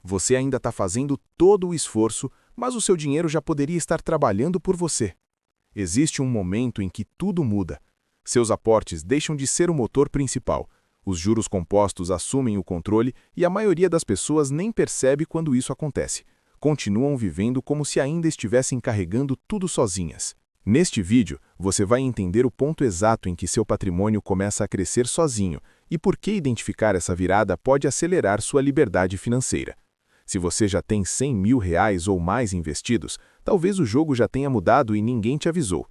Você ainda está fazendo todo o esforço, mas o seu dinheiro já poderia estar trabalhando por você. Existe um momento em que tudo muda. Seus aportes deixam de ser o motor principal. Os juros compostos assumem o controle e a maioria das pessoas nem percebe quando isso acontece. Continuam vivendo como se ainda estivessem carregando tudo sozinhas. Neste vídeo, você vai entender o ponto exato em que seu patrimônio começa a crescer sozinho e por que identificar essa virada pode acelerar sua liberdade financeira. Se você já tem R$100 mil ou mais investidos, talvez o jogo já tenha mudado e ninguém te avisou.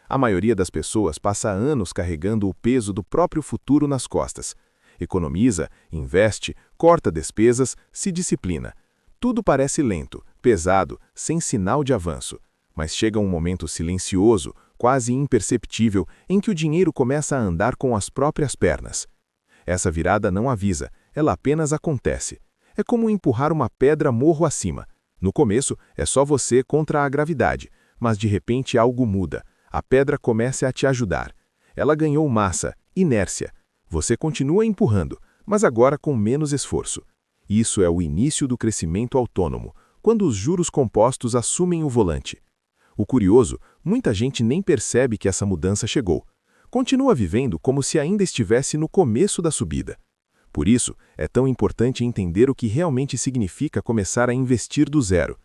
A maioria das pessoas passa anos carregando o peso do próprio futuro nas costas. Economiza, investe, corta despesas, se disciplina. Tudo parece lento, pesado, sem sinal de avanço. Mas chega um momento silencioso, quase imperceptível, em que o dinheiro começa a andar com as próprias pernas. Essa virada não avisa, ela apenas acontece. É como empurrar uma pedra morro acima. No começo, é só você contra a gravidade, mas de repente algo muda. A pedra começa a te ajudar. Ela ganhou massa, inércia. Você continua empurrando, mas agora com menos esforço. Isso é o início do crescimento autônomo, quando os juros compostos assumem o volante. O curioso, muita gente nem percebe que essa mudança chegou. Continua vivendo como se ainda estivesse no começo da subida. Por isso, é tão importante entender o que realmente significa começar a investir do zero.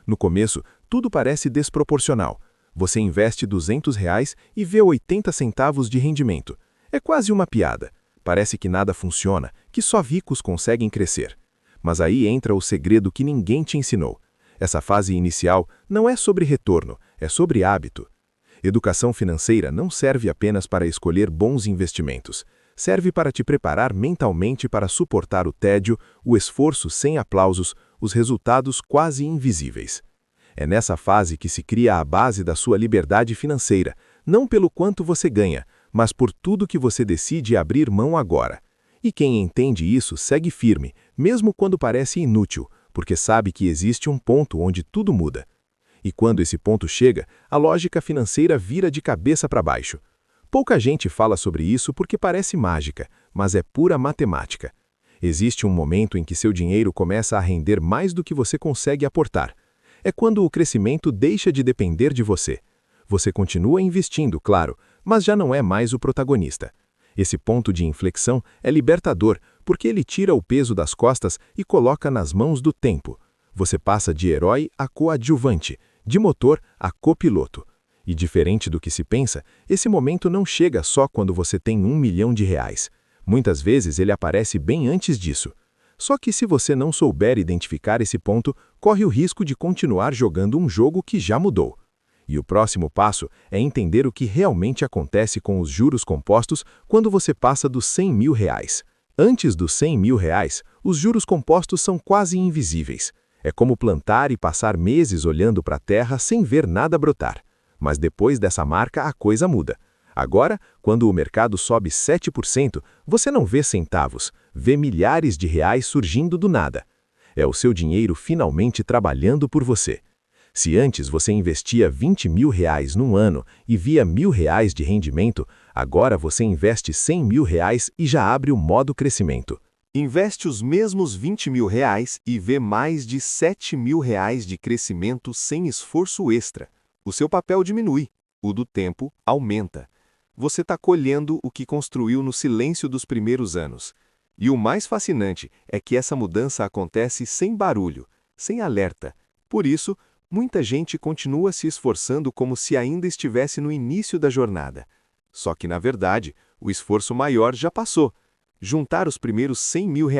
No começo, tudo parece desproporcional. Você investe R$200 e vê 80 centavos de rendimento. É quase uma piada. Parece que nada funciona, que só ricos conseguem crescer. Mas aí entra o segredo que ninguém te ensinou. Essa fase inicial não é sobre retorno, é sobre hábito. Educação financeira não serve apenas para escolher bons investimentos. Serve para te preparar mentalmente para suportar o tédio, o esforço sem aplausos, os resultados quase invisíveis. É nessa fase que se cria a base da sua liberdade financeira, não pelo quanto você ganha, mas por tudo que você decide abrir mão agora. E quem entende isso segue firme, mesmo quando parece inútil, porque sabe que existe um ponto onde tudo muda. E quando esse ponto chega, a lógica financeira vira de cabeça para baixo. Pouca gente fala sobre isso porque parece mágica, mas é pura matemática. Existe um momento em que seu dinheiro começa a render mais do que você consegue aportar. É quando o crescimento deixa de depender de você. Você continua investindo, claro, mas já não é mais o protagonista. Esse ponto de inflexão é libertador, porque ele tira o peso das costas e coloca nas mãos do tempo. Você passa de herói a coadjuvante, de motor a copiloto. E diferente do que se pensa, esse momento não chega só quando você tem R$1 milhão. Muitas vezes ele aparece bem antes disso. Só que se você não souber identificar esse ponto, corre o risco de continuar jogando um jogo que já mudou. E o próximo passo é entender o que realmente acontece com os juros compostos quando você passa dos R$100 mil. Antes dos R$100 mil, os juros compostos são quase invisíveis. É como plantar e passar meses olhando para a terra sem ver nada brotar. Mas depois dessa marca, a coisa muda. Agora, quando o mercado sobe 7%, você não vê centavos, vê milhares de reais surgindo do nada. É o seu dinheiro finalmente trabalhando por você. Se antes você investia R$20 mil num ano e via R$1.000 de rendimento, agora você investe R$100 mil e já abre o modo crescimento. Investe os mesmos R$20 mil e vê mais de R$7 mil de crescimento sem esforço extra. O seu papel diminui, o do tempo aumenta. Você está colhendo o que construiu no silêncio dos primeiros anos. E o mais fascinante é que essa mudança acontece sem barulho, sem alerta. Por isso, muita gente continua se esforçando como se ainda estivesse no início da jornada. Só que, na verdade, o esforço maior já passou. Juntar os primeiros R$100 mil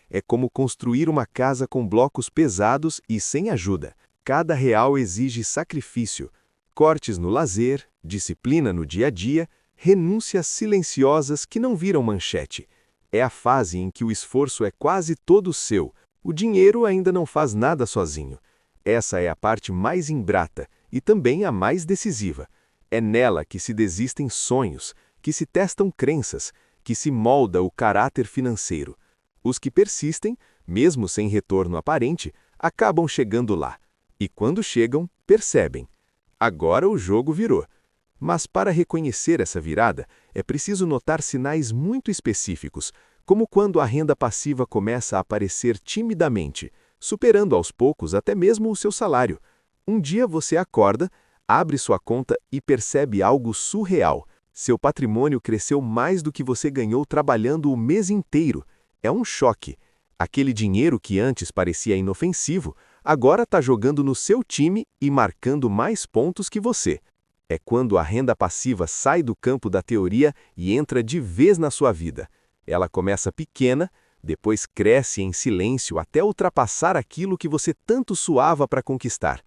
é como construir uma casa com blocos pesados e sem ajuda. Cada real exige sacrifício, cortes no lazer, disciplina no dia a dia, renúncias silenciosas que não viram manchete. É a fase em que o esforço é quase todo seu. O dinheiro ainda não faz nada sozinho. Essa é a parte mais ingrata e também a mais decisiva. É nela que se desistem sonhos, que se testam crenças, que se molda o caráter financeiro. Os que persistem, mesmo sem retorno aparente, acabam chegando lá. E quando chegam, percebem. Agora o jogo virou. Mas para reconhecer essa virada, é preciso notar sinais muito específicos, como quando a renda passiva começa a aparecer timidamente, superando aos poucos até mesmo o seu salário. Um dia você acorda, abre sua conta e percebe algo surreal. Seu patrimônio cresceu mais do que você ganhou trabalhando o mês inteiro. É um choque. Aquele dinheiro que antes parecia inofensivo, agora está jogando no seu time e marcando mais pontos que você. É quando a renda passiva sai do campo da teoria e entra de vez na sua vida. Ela começa pequena, depois cresce em silêncio até ultrapassar aquilo que você tanto suava para conquistar.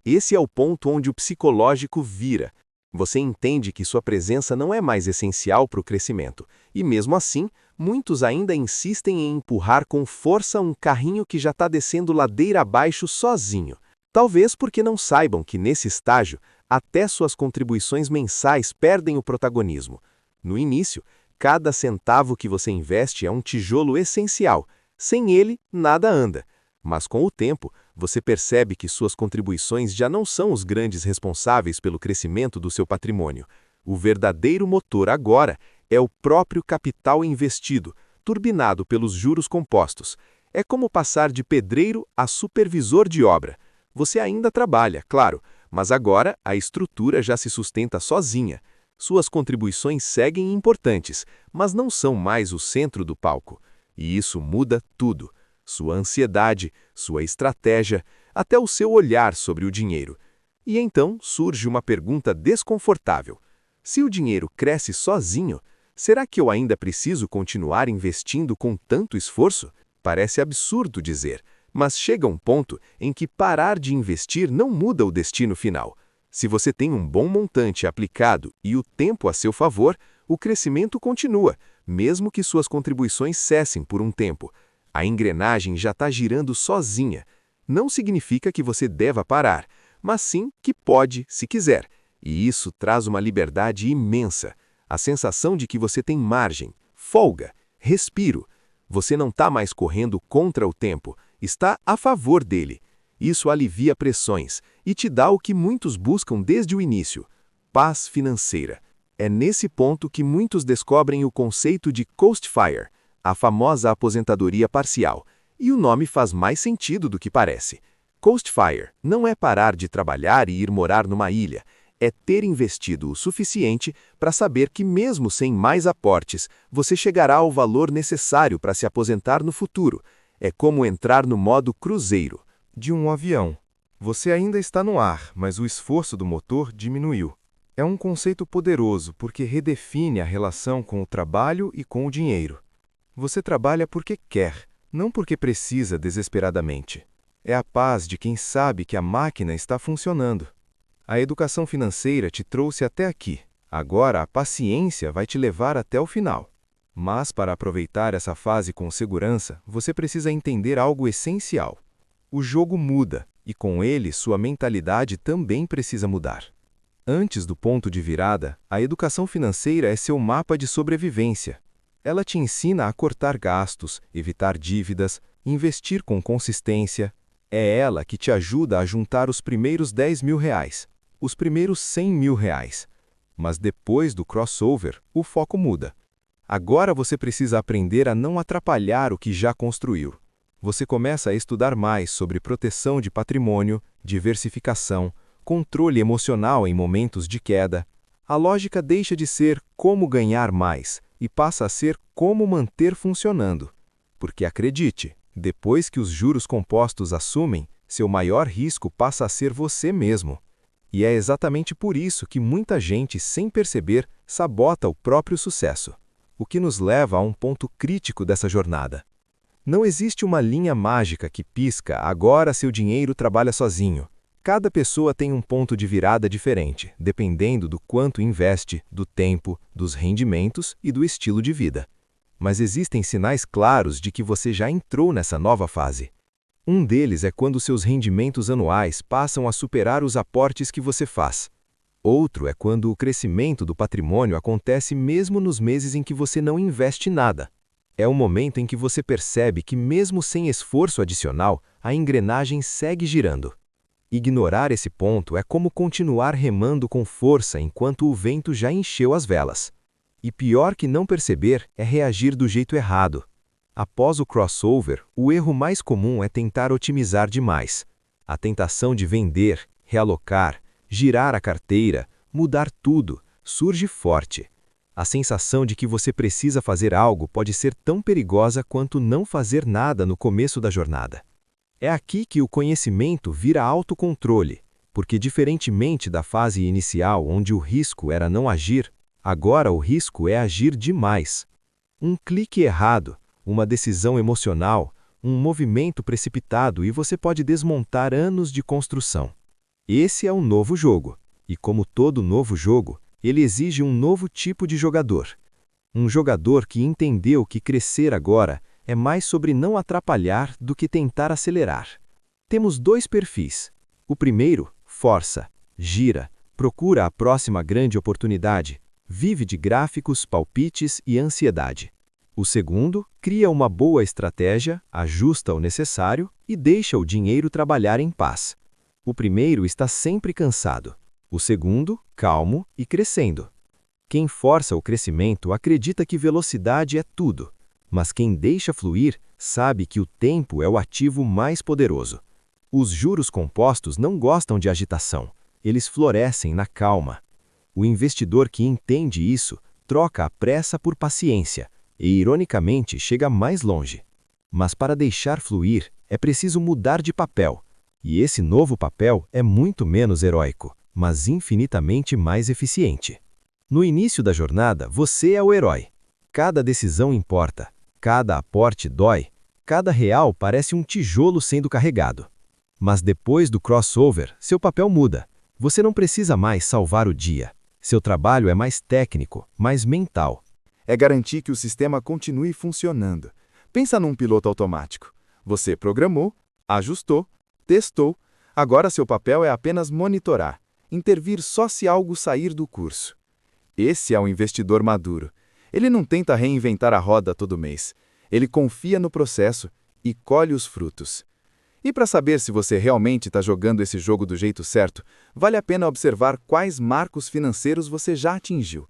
Esse é o ponto onde o psicológico vira. Você entende que sua presença não é mais essencial para o crescimento, e mesmo assim, muitos ainda insistem em empurrar com força um carrinho que já está descendo ladeira abaixo sozinho. Talvez porque não saibam que nesse estágio, até suas contribuições mensais perdem o protagonismo. No início, cada centavo que você investe é um tijolo essencial. Sem ele, nada anda. Mas com o tempo, você percebe que suas contribuições já não são os grandes responsáveis pelo crescimento do seu patrimônio. O verdadeiro motor agora é o próprio capital investido, turbinado pelos juros compostos. É como passar de pedreiro a supervisor de obra. Você ainda trabalha, claro, mas agora a estrutura já se sustenta sozinha. Suas contribuições seguem importantes, mas não são mais o centro do palco. E isso muda tudo. Sua ansiedade, sua estratégia, até o seu olhar sobre o dinheiro. E então surge uma pergunta desconfortável. Se o dinheiro cresce sozinho, será que eu ainda preciso continuar investindo com tanto esforço? Parece absurdo dizer, mas chega um ponto em que parar de investir não muda o destino final. Se você tem um bom montante aplicado e o tempo a seu favor, o crescimento continua, mesmo que suas contribuições cessem por um tempo. A engrenagem já está girando sozinha. Não significa que você deva parar, mas sim que pode, se quiser. E isso traz uma liberdade imensa. A sensação de que você tem margem, folga, respiro. Você não está mais correndo contra o tempo, está a favor dele. Isso alivia pressões e te dá o que muitos buscam desde o início: paz financeira. É nesse ponto que muitos descobrem o conceito de Coast Fire, a famosa aposentadoria parcial, e o nome faz mais sentido do que parece. Coast Fire não é parar de trabalhar e ir morar numa ilha, é ter investido o suficiente para saber que mesmo sem mais aportes, você chegará ao valor necessário para se aposentar no futuro. É como entrar no modo cruzeiro de um avião. Você ainda está no ar, mas o esforço do motor diminuiu. É um conceito poderoso porque redefine a relação com o trabalho e com o dinheiro. Você trabalha porque quer, não porque precisa desesperadamente. É a paz de quem sabe que a máquina está funcionando. A educação financeira te trouxe até aqui. Agora a paciência vai te levar até o final. Mas para aproveitar essa fase com segurança, você precisa entender algo essencial. O jogo muda, e com ele sua mentalidade também precisa mudar. Antes do ponto de virada, a educação financeira é seu mapa de sobrevivência. Ela te ensina a cortar gastos, evitar dívidas, investir com consistência. É ela que te ajuda a juntar os primeiros R$ 10.000, os primeiros R$ 100.000. Mas depois do crossover, o foco muda. Agora você precisa aprender a não atrapalhar o que já construiu. Você começa a estudar mais sobre proteção de patrimônio, diversificação, controle emocional em momentos de queda. A lógica deixa de ser como ganhar mais e passa a ser como manter funcionando. Porque acredite, depois que os juros compostos assumem, seu maior risco passa a ser você mesmo. E é exatamente por isso que muita gente, sem perceber, sabota o próprio sucesso. O que nos leva a um ponto crítico dessa jornada. Não existe uma linha mágica que pisca, agora seu dinheiro trabalha sozinho. Cada pessoa tem um ponto de virada diferente, dependendo do quanto investe, do tempo, dos rendimentos e do estilo de vida. Mas existem sinais claros de que você já entrou nessa nova fase. Um deles é quando seus rendimentos anuais passam a superar os aportes que você faz. Outro é quando o crescimento do patrimônio acontece mesmo nos meses em que você não investe nada. É o momento em que você percebe que, mesmo sem esforço adicional, a engrenagem segue girando. Ignorar esse ponto é como continuar remando com força enquanto o vento já encheu as velas. E pior que não perceber é reagir do jeito errado. Após o crossover, o erro mais comum é tentar otimizar demais. A tentação de vender, realocar, girar a carteira, mudar tudo, surge forte. A sensação de que você precisa fazer algo pode ser tão perigosa quanto não fazer nada no começo da jornada. É aqui que o conhecimento vira autocontrole, porque diferentemente da fase inicial onde o risco era não agir, agora o risco é agir demais. Um clique errado, uma decisão emocional, um movimento precipitado e você pode desmontar anos de construção. Esse é um novo jogo, e como todo novo jogo, ele exige um novo tipo de jogador. Um jogador que entendeu que crescer agora é mais sobre não atrapalhar do que tentar acelerar. Temos dois perfis. O primeiro, força, gira, procura a próxima grande oportunidade, vive de gráficos, palpites e ansiedade. O segundo, cria uma boa estratégia, ajusta o necessário e deixa o dinheiro trabalhar em paz. O primeiro está sempre cansado. O segundo, calmo e crescendo. Quem força o crescimento acredita que velocidade é tudo, mas quem deixa fluir sabe que o tempo é o ativo mais poderoso. Os juros compostos não gostam de agitação, eles florescem na calma. O investidor que entende isso troca a pressa por paciência e, ironicamente, chega mais longe. Mas para deixar fluir, é preciso mudar de papel. E esse novo papel é muito menos heróico, mas infinitamente mais eficiente. No início da jornada, você é o herói. Cada decisão importa, cada aporte dói, cada real parece um tijolo sendo carregado. Mas depois do crossover, seu papel muda. Você não precisa mais salvar o dia. Seu trabalho é mais técnico, mais mental. É garantir que o sistema continue funcionando. Pensa num piloto automático. Você programou, ajustou, testou. Agora seu papel é apenas monitorar, intervir só se algo sair do curso. Esse é o investidor maduro. Ele não tenta reinventar a roda todo mês. Ele confia no processo e colhe os frutos. E para saber se você realmente está jogando esse jogo do jeito certo, vale a pena observar quais marcos financeiros você já atingiu.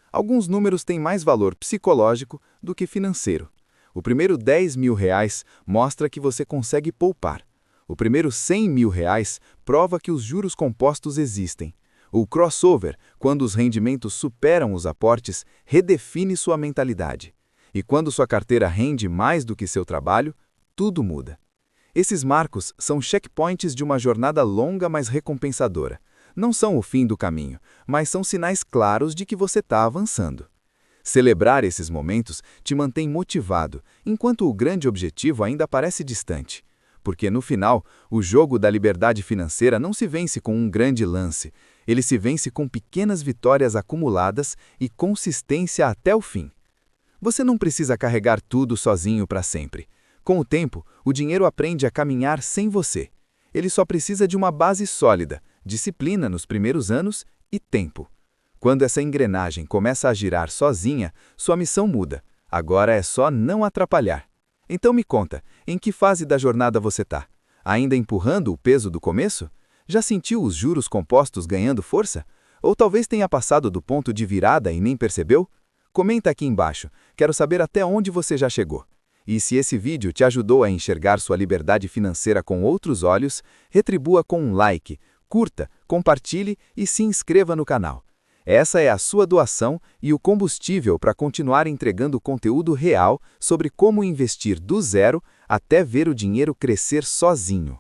Alguns números têm mais valor psicológico do que financeiro. O primeiro R$10.000 mostra que você consegue poupar. O primeiro R$100.000 prova que os juros compostos existem. O crossover, quando os rendimentos superam os aportes, redefine sua mentalidade. E quando sua carteira rende mais do que seu trabalho, tudo muda. Esses marcos são checkpoints de uma jornada longa, mas recompensadora. Não são o fim do caminho, mas são sinais claros de que você está avançando. Celebrar esses momentos te mantém motivado, enquanto o grande objetivo ainda parece distante. Porque, no final, o jogo da liberdade financeira não se vence com um grande lance. Ele se vence com pequenas vitórias acumuladas e consistência até o fim. Você não precisa carregar tudo sozinho para sempre. Com o tempo, o dinheiro aprende a caminhar sem você. Ele só precisa de uma base sólida, disciplina nos primeiros anos e tempo. Quando essa engrenagem começa a girar sozinha, sua missão muda. Agora é só não atrapalhar. Então me conta, em que fase da jornada você está? Ainda empurrando o peso do começo? Já sentiu os juros compostos ganhando força? Ou talvez tenha passado do ponto de virada e nem percebeu? Comenta aqui embaixo, quero saber até onde você já chegou. E se esse vídeo te ajudou a enxergar sua liberdade financeira com outros olhos, retribua com um like, curta, compartilhe e se inscreva no canal. Essa é a sua doação e o combustível para continuar entregando conteúdo real sobre como investir do zero até ver o dinheiro crescer sozinho.